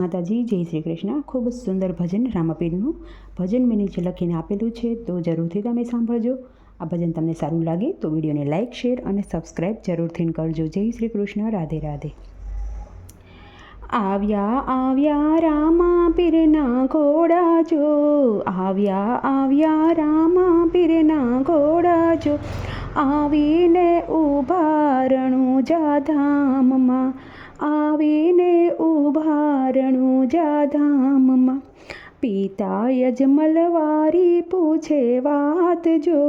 માતાજી જય શ્રી કૃષ્ણ. ખૂબ જ સુંદર ભજન રામાપીરનું ભજન મેં નીચે લખીને આપેલું છે, તો જરૂરથી તમે સાંભળજો. આ ભજન તમને સારું લાગે તો વિડીયોને લાઇક, શેર અને સબસ્ક્રાઈબ જરૂરથી કરજો. જય શ્રી કૃષ્ણ. રાધે રાધે. આવ્યા આવ્યા રામાપીરના ઘોડા જો, આવ્યા આવ્યા રામાપીરના ઘોડા જો, આવીને ઊભા રણુજા ધામમાં, આવીને ઊભા રણુજા ધામમાં. પિતા અજમલવારી પૂછે વાત જો,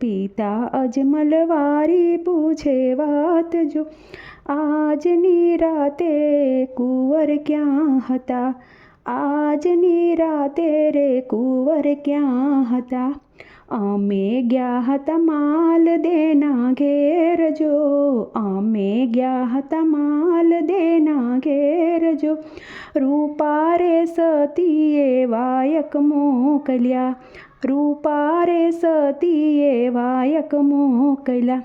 પિતા અજમલવારી પૂછે વાત જો, આજની રાતે કુંવર ક્યાં હતા, આજની રાતે રે કુંવર ક્યાં હતા. અમે ગયા હતા માલ દેના ઘેર જો, અમે ગયા હતા માલ દેના ઘેર જો, રૂપારે સતીએ વાયક મોકલ્યા, રૂપારે સતીએ વાયક મોકલ્યા.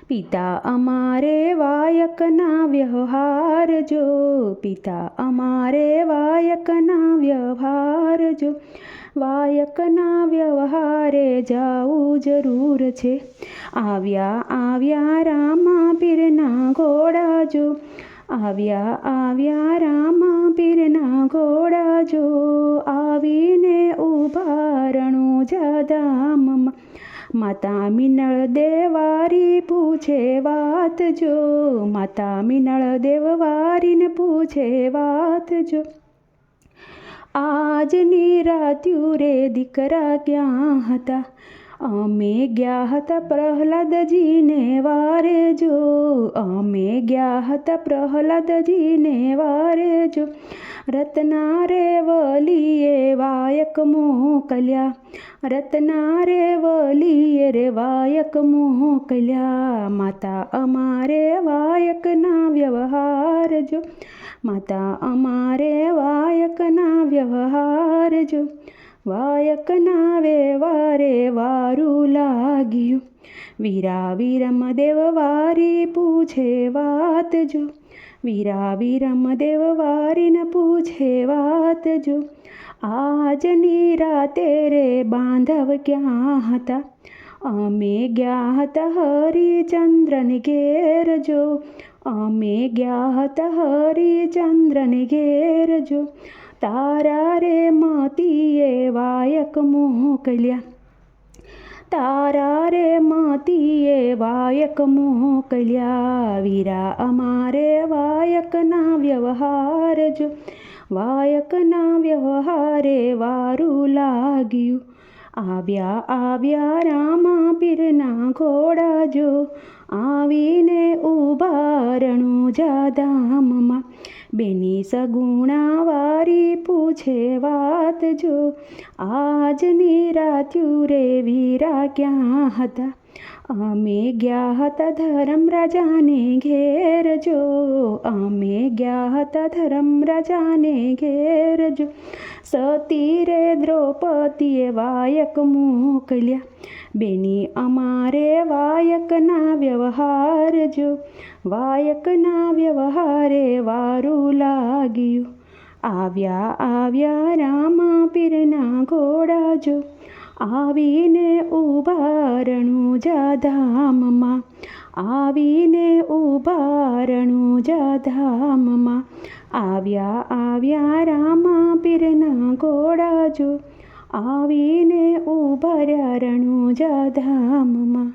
પિતા અમારે વાયકના વ્યવહાર જો, પિતા અમારે વાયકના વ્યવહાર જો, વાયકના વ્યવહારે જાવું જરૂર છે. આવ્યા આવ્યા રામાપીરના ઘોડા જો, આવ્યા આવ્યા રામાપીરના ઘોડા જો, આવીને ઊભા રણુજા ધામમાં. માતા મિનળ દેવારી પૂછે વાત જો, માતા મિનળ દેવવારીને પૂછે વાત જો, આજની રાત્યુ રે દીકરા ક્યાં હતા. અમે ગયા હતા પ્રહલાદજીને વારે જો, અમે ગયા હતા પ્રહલાદજીને વારે જો, રત્ના રે વલીએ વાયક મોકલ્યા, રત્ના રે વલીએ રે વાયક મોકલ્યા. માતા અમારે વાયકના વ્યવહાર જો, માતા અમારે વાયકના વ્યવહાર જો, વાયકના વ્યવહારે વારું લાગ્યું. વીરા વિરમ દેવવારી પૂછે વાત જો, વીરા વિરમ દેવવારીને પૂછે વાત જો, આજની રાતે રે બાંધવ ક્યાં હતા. અમે ગયા હતા હરિચંદ્રને ઘેર જો, અમે ગયા હતા હરિચંદ્રને ઘેર જો, તારા રે મતીએ વાયક મોકલ્યા, તારા રે મતીએ વાયક મોકલ્યા. વીરા અમારે વાયકના વ્યવહાર જો, વાયકના વ્યવહારે વારું લાગ્યું. આવ્યા આવ્યા રામાપીરના ઘોડા જો, આવીને ઊભા રણુજા ધામમાં. બેની સગુણા વારી પૂછે વાત જો, આજની રાત્યુ રે વીરા ક્યાં હતા. અમે ગયા હતા ધર્મરાજાને ઘેર જો, અમે ગયા હતા ધર્મરાજાને ઘેર જો, સતી રે દ્રૌપદીએ વાયક મોકલ્યા. બેની અમારે વાયકના વ્યવહાર જો, વાયકના વ્યવહારે વારું લાગ્યું. આવ્યા આવ્યા રામાપીરના ઘોડા જો, આવીને ઊભા રણુજા ધામમાં, આવીને ઊભા રણુજા ધામમાં. આવ્યા આવ્યા રામાપીરના ઘોડા જો, આવીને ઊભા રણુજા ધામમાં.